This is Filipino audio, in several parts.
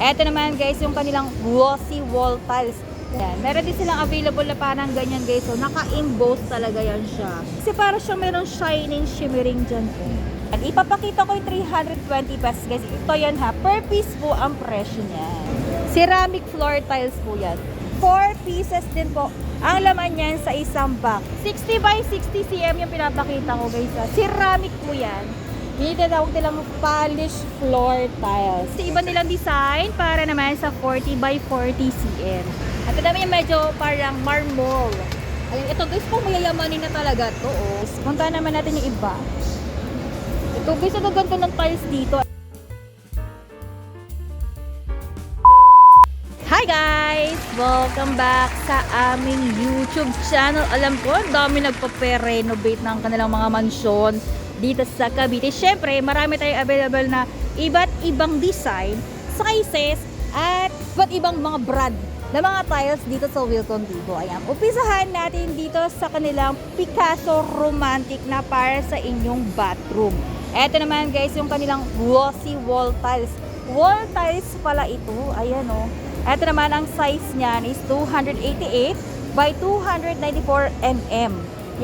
Eto naman guys, yung kanilang glossy wall tiles. Yan. Meron din silang available na parang ganyan guys. So, naka-emboss talaga yan siya. Kasi parang siya merong shining, shimmering dyan po. At ipapakita ko yung 320 pesos guys. Ito yan ha. Per piece po ang presyo niya. Ceramic floor tiles po yan. 4 pieces din po. Ang laman yan sa isang box. 60 by 60 cm yung pinapakita ko guys ha. Ceramic po yan. Tinatawag nilang polished floor tiles. Iba nilang design para naman sa 40 by 40 cm. At ito naman yung medyo parang marmol. Ayun, ito guys po mayayamanin na talaga to. Oh. Punta naman natin yung iba. Ito guys, ang ganda ng tiles dito. Hi guys! Welcome back sa aming YouTube channel. Alam ko, ang dami nagpa-renovate ng kanilang mga mansyon dito sa Cavite. Siyempre, marami tayong available na iba't ibang design, sizes, at iba't ibang mga brand na mga tiles dito sa Wilcon Vivo. Ayan, umpisahan natin dito sa kanilang Picasso Romantic na para sa inyong bathroom. Eto naman guys, yung kanilang glossy wall tiles. Wall tiles pala ito. Ayan o. Eto naman, ang size niyan is 288 by 294 mm.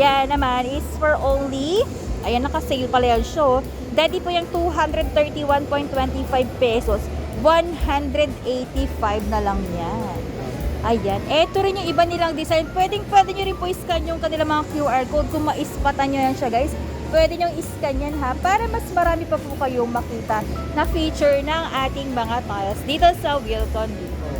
Yan naman is for only, ayan, naka-sale pala yan show. Daddy po yung 231.25 pesos. 185 na lang yan. Ayan. Eto rin yung iba nilang design. Pwede nyo rin po iscan yung kanilang mga QR code. Kung maispatan nyo yan siya guys, pwede nyo iscan yan ha. Para mas marami pa po kayong makita na feature ng ating mga tiles dito sa Wilcon Vivo.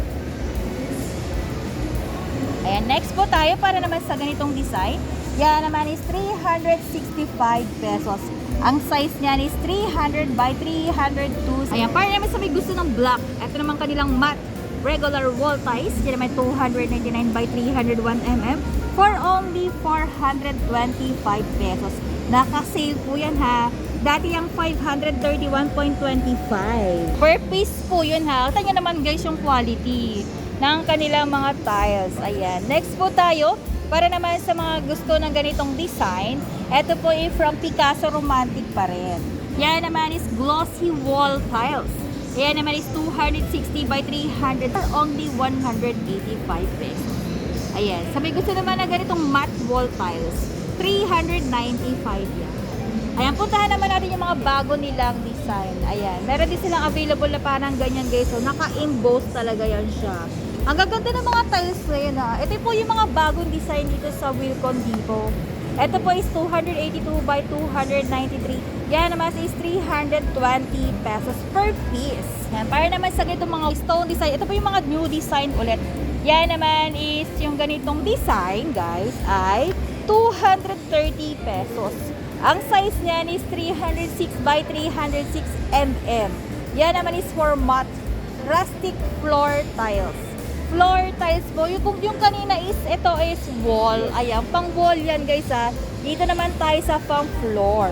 Ayan. Next po tayo para naman sa ganitong design. Yan naman is 365 pesos. Ang size niyan is 300 by 302. Ayan, para naman sa may gusto ng black. Ito naman kanilang matte regular wall ties. Yan naman 299 by 301 mm for only 425 pesos. Naka-sale po yan ha. Dati yung 531.25. Per piece po yun ha. Tingnan naman guys yung quality ng kanilang mga tiles. Ayan. Next po tayo. Para naman sa mga gusto ng ganitong design, ito po ay from Picasso Romantic pa rin. Yan naman is glossy wall tiles. Yan naman is 260 by 300 for only 185 pesos. Ayan. Sa may gusto naman na ganitong matte wall tiles, 395 yan. Ayan, puntahan naman natin yung mga bago nilang design. Ayan. Meron din silang available na parang ganyan guys. So, naka-emboss talaga yan siya. Ang gaganda ng mga tiles na yun ha. Ito po yung mga bagong design dito sa Wilcon Vivo. Ito po is 282 by 293. Yan naman is 320 pesos per piece. Yan. Para naman sa ganitong mga stone design. Ito po yung mga new design ulit. Yan naman is yung ganitong design guys ay 230 pesos. Ang size niyan is 306 by 306 mm. Yan naman is for matte rustic floor tiles. Floor tiles po. Yung kanina is, ito is wall. Ayan, pang wall yan guys ha. Dito naman tayo sa pang floor.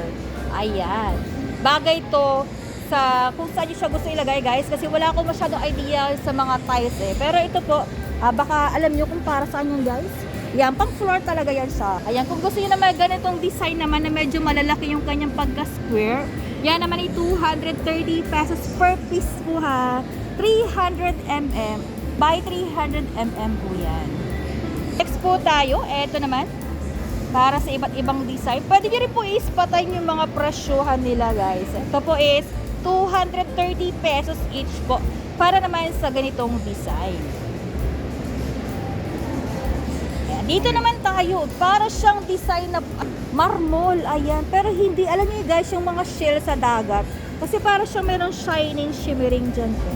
Ayan. Bagay to sa kung saan nyo siya gusto ilagay guys. Kasi wala akong masyadong idea sa mga tiles eh. Pero ito po, baka alam nyo kung para saan yun guys. Yan, pang floor talaga yan siya. Ayan, kung gusto nyo naman ganitong design naman na medyo malalaki yung kanyang pagka-square, yan naman ay 230 pesos per piece po ha. 300 mm. By 300 mm po yan. Next po tayo, eto naman, para sa iba't ibang design. Pwede nyo rin po ispatay yung mga presyohan nila guys. Ito po is 230 pesos each po. Para naman sa ganitong design. Ayan. Dito naman tayo, para siyang design na marmol. Ayan, pero hindi, alam niyo guys, yung mga shell sa dagat. Kasi para siyang merong shining, shimmering dyan po.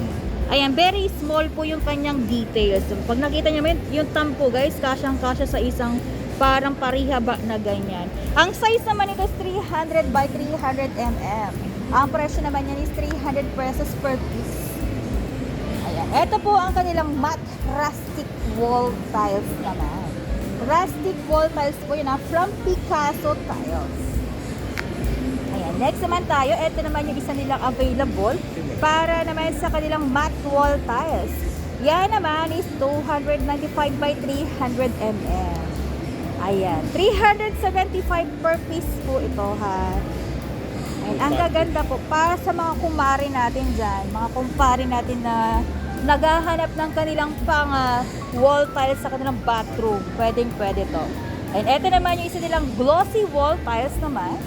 Ayan, very small po yung kanyang details. Pag nakita nyo yung tampo guys, kasyang-kasya sa isang parang parihaba na ganyan. Ang size naman ito is 300 by 300 mm. Ang presyo naman yan is 300 pesos per piece. Ayan, ito po ang kanilang matte rustic wall tiles naman. Rustic wall tiles po yun from Picasso Tiles. Ayan, next naman tayo, ito naman yung isa nilang available para naman sa kanilang matte wall tiles. Yan naman is 295 by 300 mm. Ayan, 375 per piece po ito ha. Ayan, ang gaganda po para sa mga kumari natin dyan, mga kumpare natin na naghahanap ng kanilang pang wall tiles sa kanilang bathroom, pwede to. And eto naman yung isa nilang glossy wall tiles naman.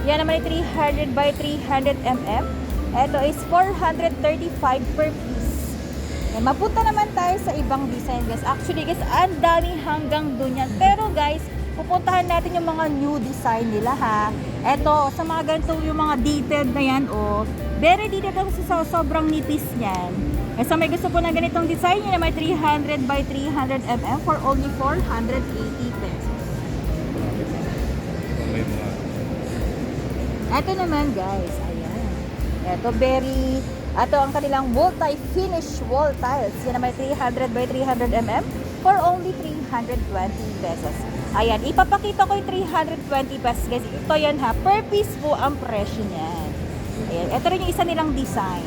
Yan naman ay 300 by 300 mm. Ito is 435 per piece. And mapunta naman tayo sa ibang design guys. Actually guys, ang dami hanggang dun yan. Pero guys, pupuntahan natin yung mga new design nila ha. Ito, sa mga ganito yung mga detailed na yan oh. Very detailed kasi sa sobrang nipis niyan. Eh, sa may gusto po ng ganitong design, yun na may 300 by 300 mm for only 480 pesos. Ito naman guys, ayan. Ito ang kanilang multi-finish wall tiles. Yan na may 300 by 300 mm for only 320 pesos. Ayan, ipapakita ko yung 320 pesos guys. Ito yan ha, per piece po ang presyo niyan. Ayan, ito rin yung isa nilang design.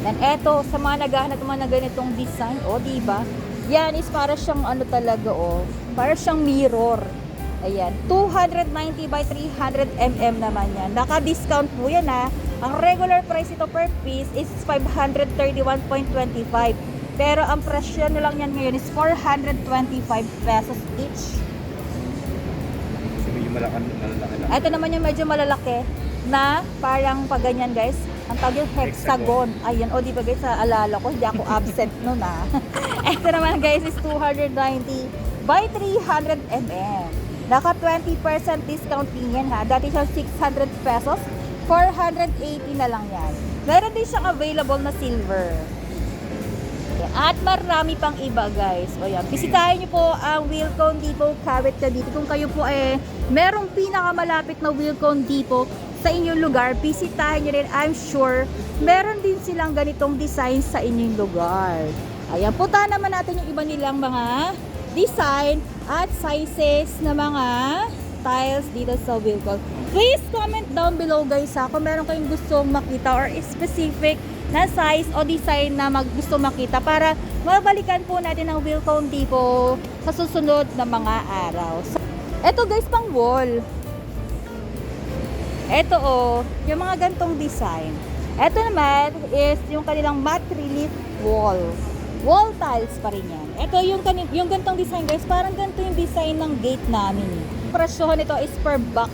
And eto, sa mga naghahanap naman ng ganitong design, o diba? Yan is para siyang ano talaga o, para siyang mirror. Ayan, 290 by 300 mm naman yan. Naka-discount po yan ha. Ang regular price ito per piece is 531.25. Pero ang presyo na lang yan ngayon is 425 pesos each. Medyo malalaki lang. Ito naman yung medyo malalaki na parang pag ganyan guys. Ang tawag yung hexagon. Ayan, o di ba guys, sa alala ko, hindi ako absent nun ha. Ito naman guys is 290 by 300 mm. Naka 20% discount din yan ha. Dati siya 600 pesos, 480 na lang yan. Meron din siyang available na silver. At marami pang iba guys. O yan, bisitahin nyo po ang Wilcon Depot Kawit Cavite. Kung kayo po merong pinakamalapit na Wilcon Depot sa inyong lugar, bisitahin nyo rin. I'm sure meron din silang ganitong design sa inyong lugar. Ayan, puntahan naman natin yung iba nilang mga design at sizes na mga tiles dito sa Wilcon. Please comment down below guys ha, kung meron kayong gustong makita or specific na size o design na gusto makita para mabalikan po natin ang Wilcon Depot sa susunod na mga araw. So, eto guys, pang wall. Eto yung mga gantong design. Eto naman is yung kanilang matte relief wall. Wall tiles pa rin yan. Ito yung gantong design guys, parang ganito yung design ng gate namin. Presyohan nito is per box.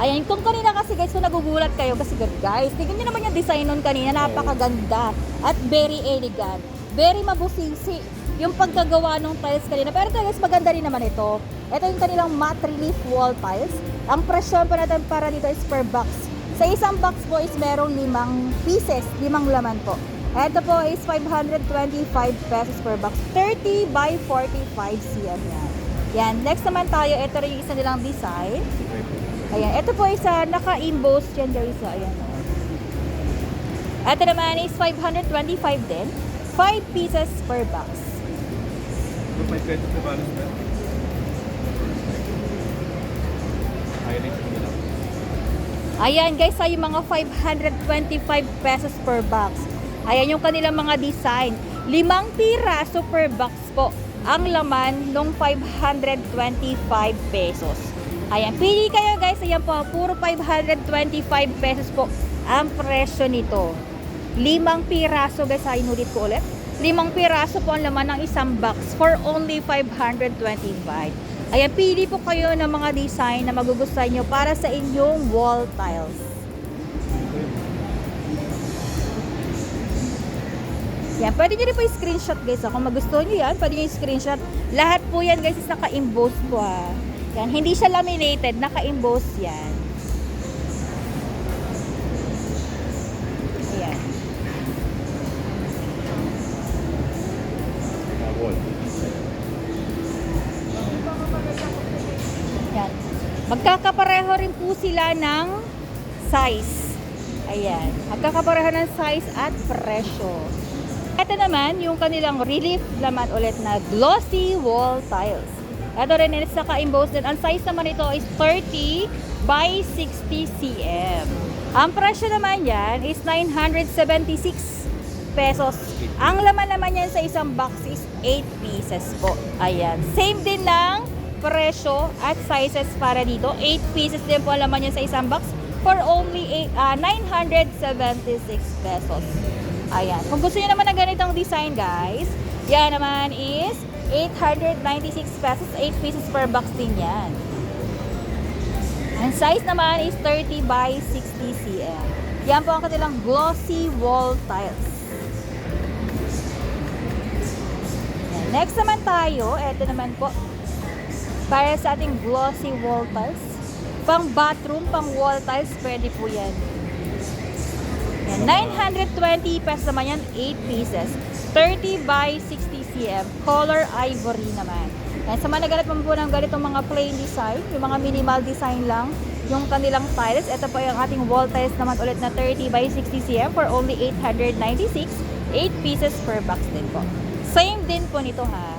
Ayan, kung kanina kasi guys, kung nagugulat kayo kasi guys, tingnan nyo naman yung design nun kanina, napakaganda at very elegant. Very mabusisi yung pagkagawa ng tiles kanina. Pero ito guys, maganda rin naman ito. Ito yung kanilang matte relief wall tiles. Ang presyohan pa natin para dito is per box. Sa isang box po is merong 5 pieces, 5 laman po. Ito po is 525 pesos per box. 30 by 45 cm yan. Yan. Next naman tayo, ito rin yung isa nilang design. Ayan. Ito po is naka-emboss yan guys. Ayan. Ito naman is 525 din. 5 pieces per box. Ayan guys, ay yung mga 525 pesos per box. Ayan yung kanilang mga design. 5 piraso per box po ang laman ng 525 pesos. Ayan, pili kayo guys. Ayan po, puro 525 pesos po ang presyo nito. 5 piraso guys, inulit ko ulit. 5 piraso po ang laman ng isang box for only 525. Ayan, pili po kayo ng mga design na magugustuhan nyo para sa inyong wall tiles. Yan, pwede nyo rin po i-screenshot guys. Kung magustuhan nyo yan, pwede nyo i-screenshot. Lahat po yan guys is naka-emboss po ha. Yan, hindi siya laminated, naka-emboss yan. Ayan. Yan. Magkakapareho rin po sila ng size. Ayan. Magkakapareho ng size at presyo. Ito naman, yung kanilang relief laman ulit na glossy wall tiles. Ito rin is naka-emboss din. Ang size naman ito is 30 by 60 cm. Ang presyo naman yan is 976 pesos. Ang laman naman yan sa isang box is 8 pieces po. Ayan. Same din ng presyo at sizes para dito. 8 pieces din po ang laman yan sa isang box for only 976 pesos. Ayan. Kung gusto niyo naman ng ganitong design, guys, yan naman is 896 pesos. 8 pieces per box din yan. Ang size naman is 30 by 60 cm. Yan po ang kanilang glossy wall tiles. Yan. Next naman tayo, eto naman po, para sa ating glossy wall tiles. Pang bathroom, pang wall tiles, pwede po yan. Yan. 920 pesos naman yan, 8 pieces. 30 by 60 cm. Color ivory naman. Yan. Sa mga nagalat mo po ng ganitong mga plain design, yung mga minimal design lang, yung kanilang tiles. Ito po yung ating wall tiles naman ulit na 30 by 60 cm for only 896. 8 pieces per box din po. Same din po nito ha.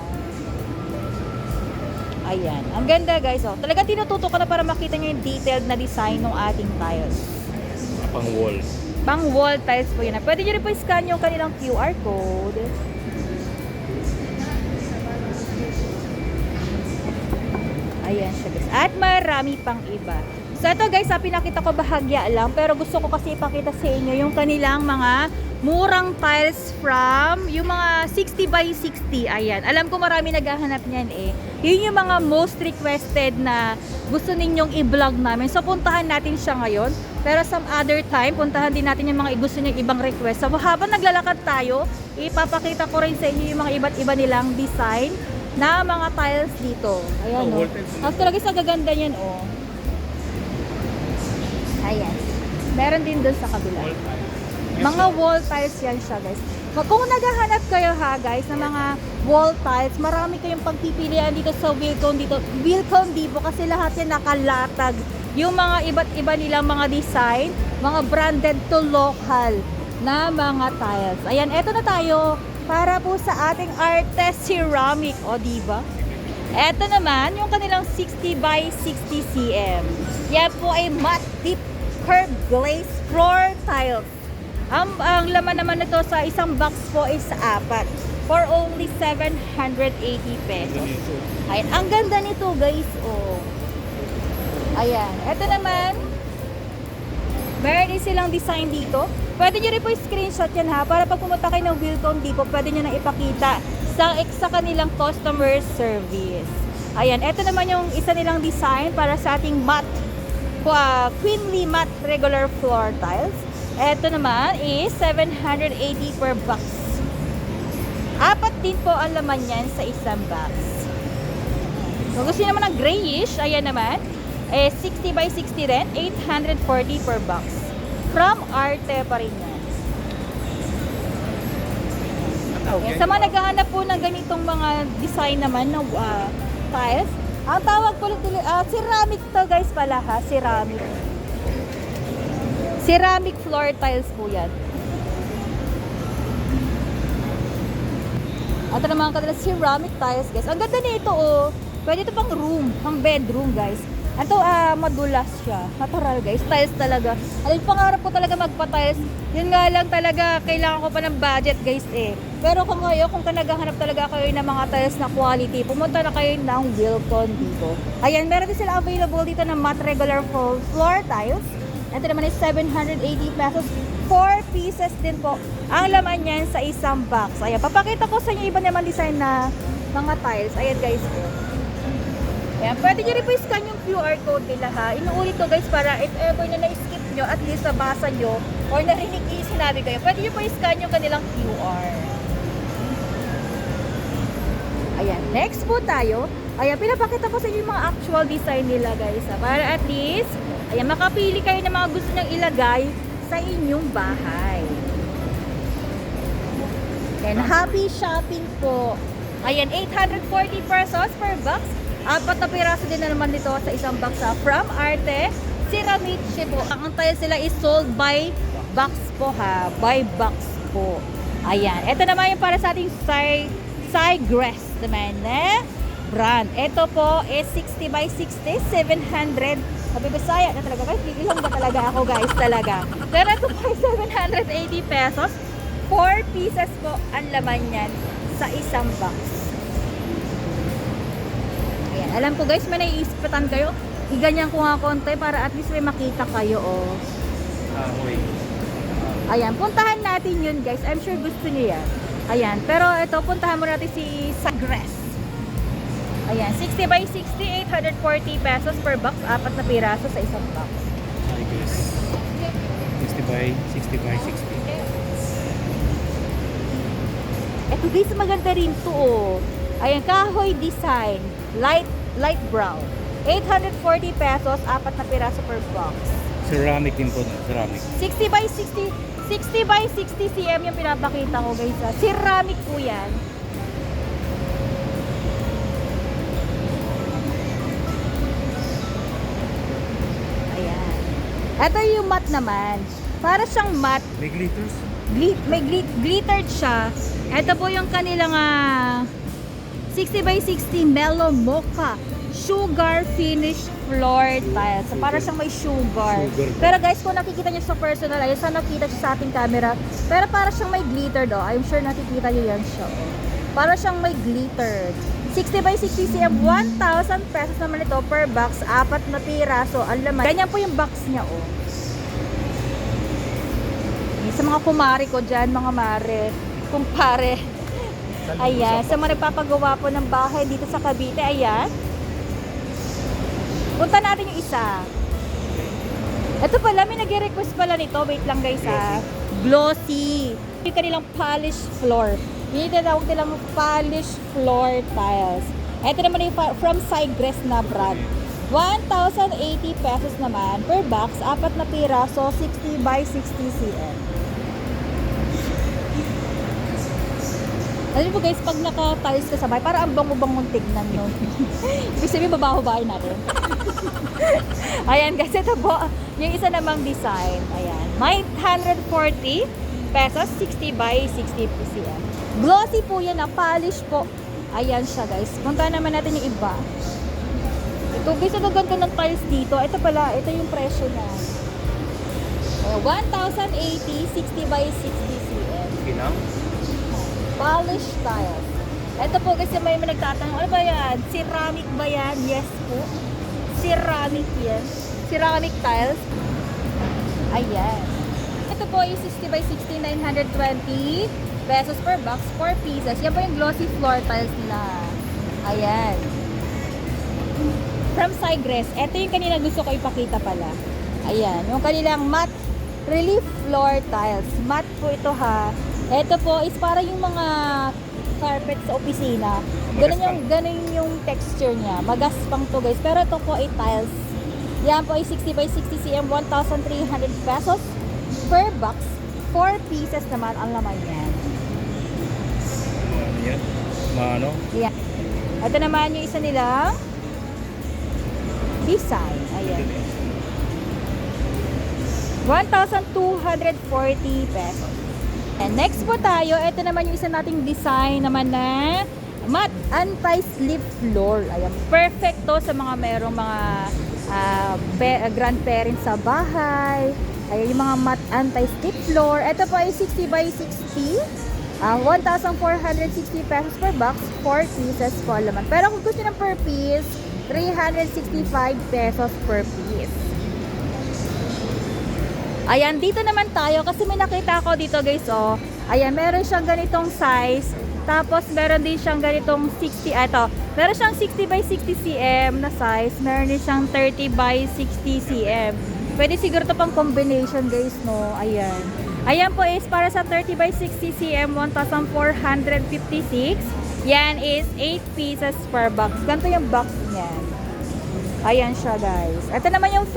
Ayan. Ang ganda guys. Oh. Talagang tinututo ka na para makita nyo yung detailed na design ng ating tiles. Pang wall. Pang wall tiles po yun. Pwede nyo rin po scan yung kanilang QR code. Ayan siya guys. At marami pang iba. So ito guys, pinakita ko bahagya lang. Pero gusto ko kasi ipakita sa inyo yung kanilang mga murang tiles from yung mga 60 by 60. Ayan. Alam ko marami naghahanap niyan eh. Yun yung mga most requested na gusto ninyong i-vlog namin. So puntahan natin siya ngayon. Pero some other time, puntahan din natin yung mga gusto niyong ibang request. So habang naglalakad tayo, ipapakita ko rin sa inyo yung mga iba't iba nilang design na mga tiles dito. Ayan o. Actually, sa gaganda niyan o. Ayan. Meron din doon sa kabila. Mga wall tiles yan siya guys. Kung naghahanap kayo ha guys ng mga wall tiles, marami kayong pagpipilian dito sa Wilcon Depot kasi lahat yan nakalatag. Yung mga iba't iba nilang mga design, mga branded to local na mga tiles. Ayan, eto na tayo para po sa ating Arte Ceramic, o diba? Eto naman, yung kanilang 60 by 60 cm. Yan po ay matte deep curved glaze floor tiles. Ang laman naman nito sa isang box po is 4 for only 780 pesos. Ayan, ang ganda nito guys, oh. Ayan, eto naman, meron din silang design dito. Pwede nyo rin po screenshot yan ha, para pag pumunta kayo ng Wilcon Depot, pwede nyo na ipakita sa kanilang customer service. Ayan, eto naman yung isa nilang design para sa ating matte, queenly matte regular floor tiles. Eto naman is 780 per box. 4 din po ang laman yan sa isang box. Kung gusto nyo naman ng grayish, ayan naman, 60 by 60 rin, 840 per box. From Arte pa rin yan. Okay. Sa mga naghahanap po ng ganitong mga design naman ng tiles, ang tawag po ceramic to guys pala ha, ceramic. Ceramic floor tiles po yan. At naman kanila ceramic tiles guys. Ang ganda nito oh. Pwede ito pang room, pang bedroom guys. Ito madulas siya. Natural guys. Tiles talaga. Alam, pangarap ko talaga magpa-tiles. Yun nga lang talaga, kailangan ko pa ng budget guys eh. Pero kung naghahanap talaga kayo ng mga tiles na quality, pumunta na kayo ng Wilcon Depot. Ayan, meron din sila available dito ng matte regular floor tiles. Ito naman is 780 pesos. 4 pieces din po. Ang laman yan sa isang box. Ayan, papakita ko sa inyo iba naman design na mga tiles. Ayan guys. Ayan, pwede nyo rin po i-scan yung QR code nila ha. Inuulit ko guys para if ever na na-skip nyo, at least nabasa nyo or narinig yung sinabi kayo, pwede nyo po i-scan yung kanilang QR. Ayan, next po tayo. Ayan, pinapakita ko sa inyo yung mga actual design nila guys ha. Para at least, ayan, makapili kayo ng mga gusto nyang ilagay sa inyong bahay. Ayan, happy shopping po. Ayan, 840 pesos per box. 4 na piraso din na naman dito sa isang box from Arte Ceramic po. Ang tiles sila is sold by box po ha. By box po. Ayan. Ito naman yung para sa ating Cygress naman na brand. Ito po is 60 by 60, 700. Mabibisaya na talaga guys. Ilang ba talaga ako guys talaga. Pero ito po ay 780 pesos. 4 pieces po ang laman yan sa isang box. Ayan. Alam ko guys, may naiispatan kayo. iganyan ko nga konti para at least may makita kayo, oh. Kahoy. Ayan, puntahan natin yun, guys. I'm sure gusto niyo yan. Ayan, pero ito, puntahan mo natin si Sagres. Ayan, 60 by 60, 840 pesos per box. 4 na piraso sa isang box. I guess. 60 by 60. Ito guys, maganda rin to, oh. Ayan, kahoy design. Light brown. 840 pesos, 4 na piraso per box. Ceramic din po, ceramic. 60 by 60 cm yung pinapakita ko, guys. Ceramic po yan. Ayan. Ito yung matte naman. Para siyang matte. May glitters? Glittered siya. Ito po yung kanilang 60 by 60 mellow mocha sugar finish floor tiles. So, para siyang may sugar. Pero guys, kung nakikita nyo sa personal, ayun, saan nakita siya sa ating camera. Pero para siyang may glitter do. I'm sure nakikita nyo yan siya. Oh. Para siyang may glitter. 60 by 60 cm, 1,000 pesos naman ito per box. 4 na piraso. Ang laman. Ganyan po yung box niya, oh. Sa mga kumari ko dyan, mga mare, kumpare. Ayan, sa mga nagpapagawa po ng bahay dito sa Cavite, ayan. Punta natin yung isa. Ito pala, may nag-request pala nito. Wait lang guys ha. Glossy. Yung kanilang polished floor. Yung tinatawag nilang polished floor tiles. Ito naman yung from Sigres na brand. 1,080 pesos naman per box. 4 na piraso, 60 by 60 cm. Alam mo guys, pag naka-tiles ka sa bahay, para ang bango-bangong tignan no. Ibig sabihin, babaho-bahay natin. Ayan guys, ito po, yung isa namang design. Ayan, may 140 pesos, 60 by 60 cm. Glossy po yan, polish po. Ayan siya guys. Punta naman natin yung iba. Ito guys, ito ganito ng tiles dito. Ito pala, ito yung presyo na. 1,080, 60 by 60 cm. Kinang? Polish tiles. Ito po kasi may nagtatanong, ano ba yan? Ceramic ba yan? Yes po. Ceramic yan. Ceramic tiles. Ayan. Ito po yung 60 by 60, 920 pesos per box, 4 pieces. Yan po yung glossy floor tiles nila. Ayan. From Sigres. Ito yung kanina gusto ko ipakita pala. Ayan. Yung kanilang matte relief floor tiles. Matte po ito ha. Ito po is para yung mga carpet sa opisina. Ganun yung texture niya. Magaspang to guys. Pero ito po ay tiles. Yan po ay 60 by 60 cm, 1,300 pesos per box. 4 pieces naman ang laman yan. Yan. Maano? Yan. Ito naman yung isa nilang design. Ayan. 1,240 pesos. And next po tayo, ito naman yung isa nating design naman na matte anti-slip floor. Ayan, perfect to sa mga merong mga grandparents sa bahay. Ayan, yung mga matte anti-slip floor. Ito po ay 60 by 60. 1,460 pesos per box, 4 pieces po laman. Pero kung gusto ng per piece, 365 pesos per piece. Ayan, dito naman tayo kasi may nakita ako dito guys, oh. Ayan, meron siyang ganitong size. Tapos meron din siyang ganitong 60, ito. Meron siyang 60 by 60 cm na size. Meron din siyang 30 by 60 cm. Pwede siguro ito pang combination guys, no. Ayan. Ayan po is para sa 30 by 60 cm, 1,456. Yan is 8 pieces per box. Ganito yung box niyan. Ayan siya guys. Ito naman yung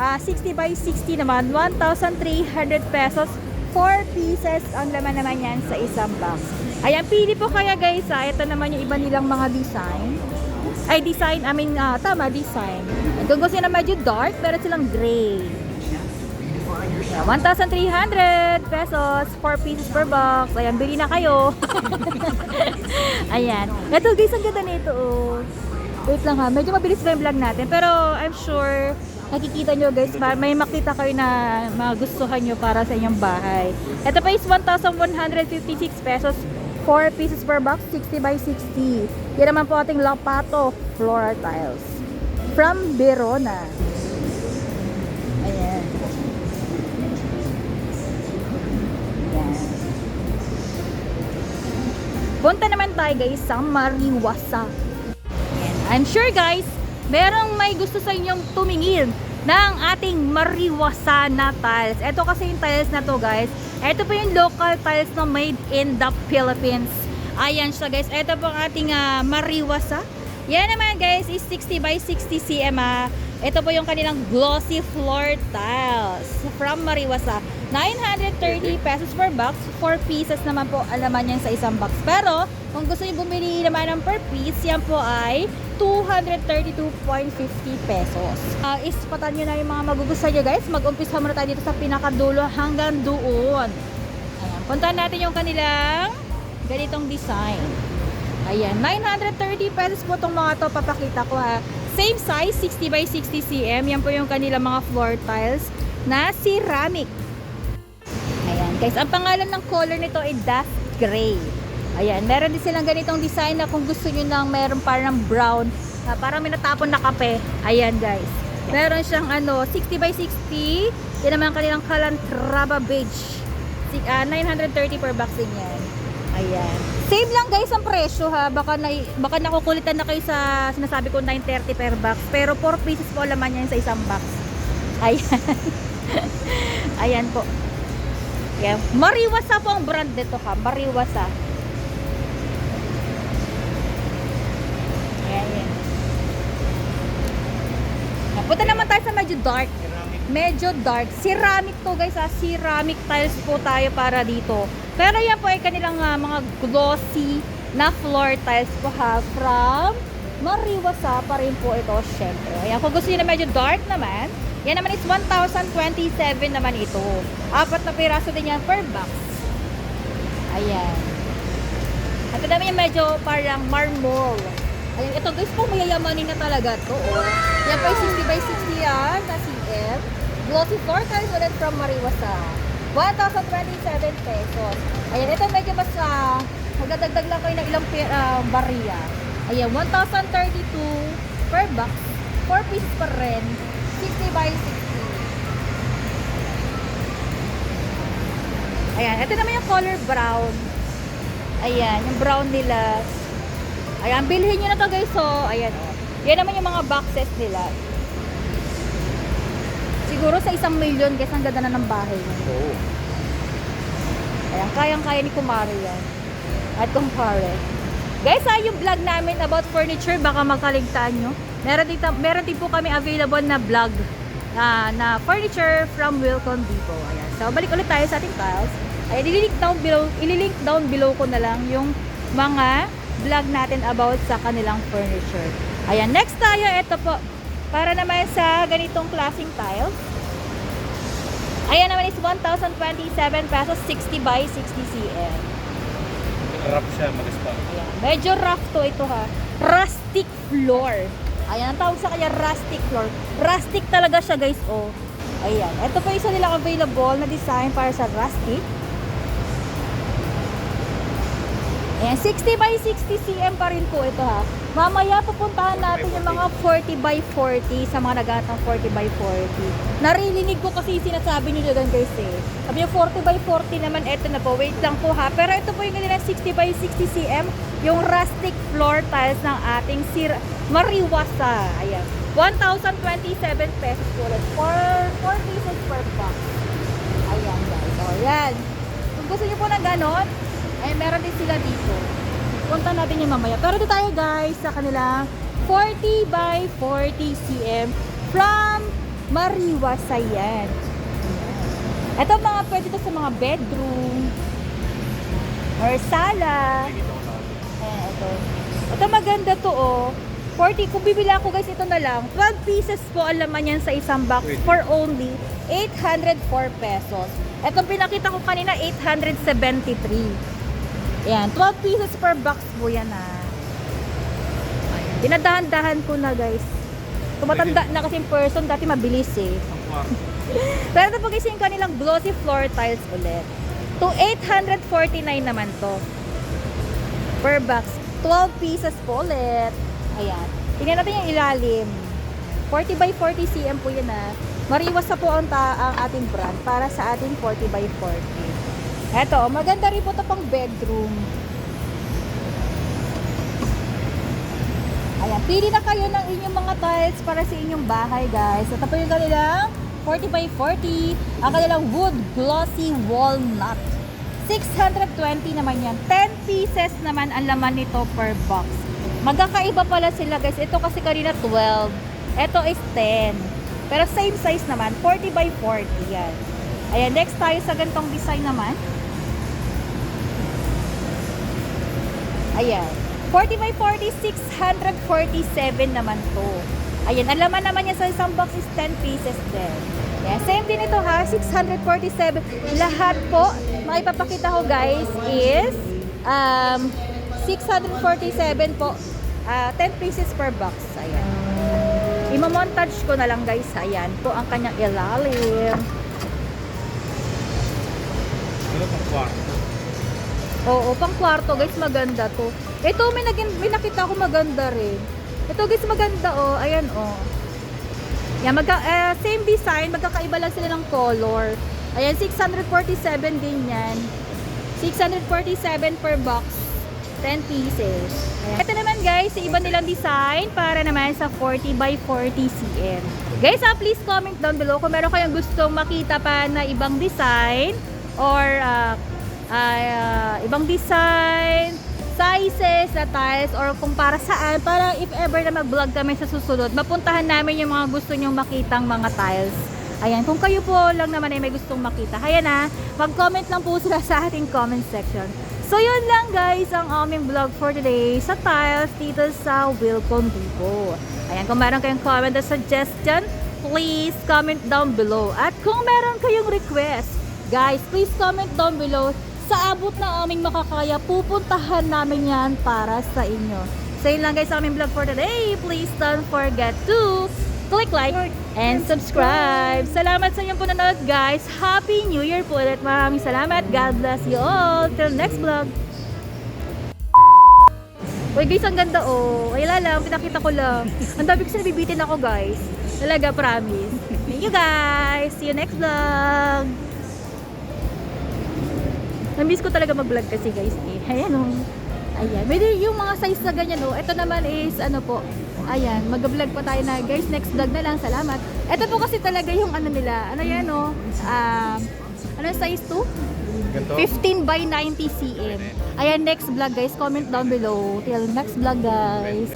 60 by 60 naman, 1,300 pesos, 4 pieces ang laman naman yan sa isang box. Ayan, pili po kaya guys ha. Ito naman yung iba nilang mga design. Ay, design, tama, design. Kung gusto nyo na medyo dark, meron silang gray. 1,300 pesos, 4 pieces per box. Ayan, bili na kayo. Ayan. Ito guys, ang ganda nito. Oh. Wait lang ha, medyo mabilis ba yung vlog natin? Pero I'm sure nakikita nyo guys, may makita kayo na magustuhan nyo para sa inyong bahay. Ito pa is 1,156 pesos, 4 pieces per box, 60 by 60. Yan naman po ating Lapato floor tiles. from Verona. Ayan. Ayan. Punta naman tayo guys sa Mariwasa. Ayan. I'm sure guys, merong may gusto sa inyong tumingin ng ating Mariwasa na tiles. Ito kasi yung tiles na to guys. Ito po yung local tiles na made in the Philippines. Ayan siya guys. Ito po ang ating Mariwasa. Yan naman guys is 60 by 60 cm. Ito po yung kanilang glossy floor tiles from Mariwasa. 930 pesos per box. 4 pieces naman po alaman yan sa isang box. Pero kung gusto niyo bumili naman ng per piece, yan po ay 232.50 pesos. Ispatan nyo na yung mga magugustuhan nyo guys. Mag-umpisa muna tayo dito sa pinakadulo hanggang doon. Ayan. Puntahan natin yung kanilang ganitong design. Ayan. 930 pesos po itong mga to. Papakita ko ha. Same size, 60 by 60 cm. Yan po yung kanilang mga floor tiles na ceramic. Ayan guys. Ang pangalan ng color nito ay Dust Gray. Ayan, meron din silang ganitong design na kung gusto nyo nang meron parang brown, parang may natapon na kape. Ayan guys. Meron siyang 60 by 60. Yan naman ang kanilang Calatrava beige. 930 per box din yan. Ayan. Same lang guys ang presyo ha. Baka nakukulitan na kayo sa sinasabi ko 930 per box. Pero 4 pieces po laman yan sa isang box. Ayan. Ayan po. Ayan. Mariwasa po ang brand nito ha. Mariwasa. Ayan. Punta naman tayo sa medyo dark. Medyo dark. Ceramic to guys ha. Ceramic tiles po tayo para dito. Pero yan po ay kanilang mga glossy na floor tiles po ha. From Mariwasa pa rin po ito syempre. Ayan. Kung gusto nyo na medyo dark naman, yan naman is 1,027 naman ito. 4 na piraso din yan per box. Ayan. At ito naman yung medyo parang marmol. Ayan, ito guys po, mayayamanin na talaga to. Oh. Yan po yung 60 by 60 yan na CM. Glossy floor tiles ulit from Mariwasa. 1,027 pesos. Ayan, ito medyo mas magdadagdag lang kayo ng ilang barya. Ayan, 1,032 per box. 4 pieces pa rin. 60 by 60. Ayan, ito naman yung color brown. Ayan, yung brown nila. Ayan, bilhin nyo na to guys. So, ayan. Yan naman yung mga boxes nila. Siguro sa 1 million guys, ang ganda na ng bahay nyo. Oo. Ayan, kayang-kaya ni Kumare yan. At kumpare. Guys, yung vlog namin about furniture, baka makaligtaan nyo. Meron din po kami available na vlog na furniture from Wilcon Depot. Ayan. So, balik ulit tayo sa ating tiles. Ayan, ililink down below ko na lang yung mga vlog natin about sa kanilang furniture. Ayan, next tayo, ito po. Para naman sa ganitong klaseng tiles. Ayan naman is 1,027 pesos, 60 by 60 cm. Rough siya, mag-spot. Ayan, medyo rough to ito ha. Rustic floor. Ayan, ang tawag sa kanya rustic floor. Rustic talaga siya guys, oh. Ayan, ito po isa nilang available na design para sa rustic. Ayan, 60 by 60 cm pa rin po ito ha. Mamaya pupuntahan natin yung mga 40 by 40 sa mga naghahanap ng 40 by 40. Naririnig ko kasi sinasabi nyo dyan guys eh. Sabi nyo 40 by 40 naman, ito na po. Wait lang po ha. Pero ito po yung kanilang 60 by 60 cm. Yung rustic floor tiles ng ating Mariwasa. Ayan. 1,027 pesos po ulit. 4 pieces per box. Ayan guys. O yan. Kung gusto nyo po ng ganon, ay meron din sila dito. Punta natin yung mamaya. Pero dito tayo guys sa kanilang 40 by 40 cm from Mariwasa yan. Ito mga pwede to sa mga bedroom or sala. Ayan, ito. Ito maganda to oh. 40, kung bibili ako guys, ito na lang. 12 pieces po ang laman yan sa isang box for only 804 pesos. Itong pinakita ko kanina, 873. Ayan, 12 pieces per box po yan Ayan, dinadahan-dahan ko na guys. Tumatanda na kasi in person, dati mabilis eh. Pero ito po guys yung kanilang glossy floor tiles ulit. To 849 naman to. Per box. 12 pieces po ulit. Ayan. Tingnan natin yung ilalim. 40 by 40 cm po yan ha. Mariwas na po ang ating brand para sa ating 40 by 40. Eto, maganda rin po ito pang bedroom. Ayan, pili na kayo ng inyong mga tiles para sa inyong bahay guys. Ito po yung kanilang 40 by 40. Ang kanilang wood glossy walnut. 620 naman yan. 10 pieces naman ang laman nito per box. Magkakaiba pala sila guys. Ito kasi kanina 12. Ito is 10. Pero same size naman. 40 by 40 yan. Ayan, next tayo sa ganitong design naman. Ayan. 40 by 40, 647 naman to. Ayan, ang laman naman niya sa isang box is 10 pieces din. Yeah, same din ito ha, 647. Lahat po, maipapakita ko guys is 647 po. 10 pieces per box. Ayan. Imo-montage ko na lang guys. Ayan po ang kanyang ilalim. Ano pang kwarto? Oo, pang kwarto guys, maganda to. Ito, may nakita ko maganda rin. Ito guys, maganda oh. Ayan oh. Yan, same design, magkakaiba lang sila ng color. Ayan, 647 din yan. 647 per box. 10 pieces. Ayan. Ito naman guys, iba nilang design para naman sa 40 by 40 cm. Guys, please comment down below kung meron kayong gustong makita pa na ibang design or ibang design, sizes na tiles or kung para saan, para if ever na mag-vlog kami sa susunod, mapuntahan namin yung mga gusto nyong makitang mga tiles. Ayan, kung kayo po lang naman ay may gustong makita, ayan na, mag-comment lang po sila sa ating comment section. So yun lang guys ang aming vlog for today sa tiles dito sa Wilcon Vivo. Ayan, kung meron kayong comment or suggestion, please comment down below. At kung meron kayong request, guys, please comment down below. Sa abot na aming makakaya, pupuntahan namin yan para sa inyo. So yun lang guys ang aming vlog for today. Please don't forget to click like and subscribe. Salamat sa inyong punanood guys. Happy New Year po ulit. Maraming salamat. God bless you all. Till next vlog. Uy guys, ang ganda oh. Ay lang, pinakita ko lang. Ang dami kasi nabibitin ako guys. Talaga, promise. Thank you guys. See you next vlog. Namiss ko talaga mag-vlog kasi guys eh. Ayan oh. Ayan. May yung mga size na ganyan oh. Ito naman is ano po. Ayan. Mag-vlog pa tayo na guys. Next vlog na lang. Salamat. Ito po kasi talaga yung ano nila. Ano yan oh. Ano size 2? Ganito? 15 by 90 cm. Ayan, next vlog guys. Comment down below. Till next vlog guys.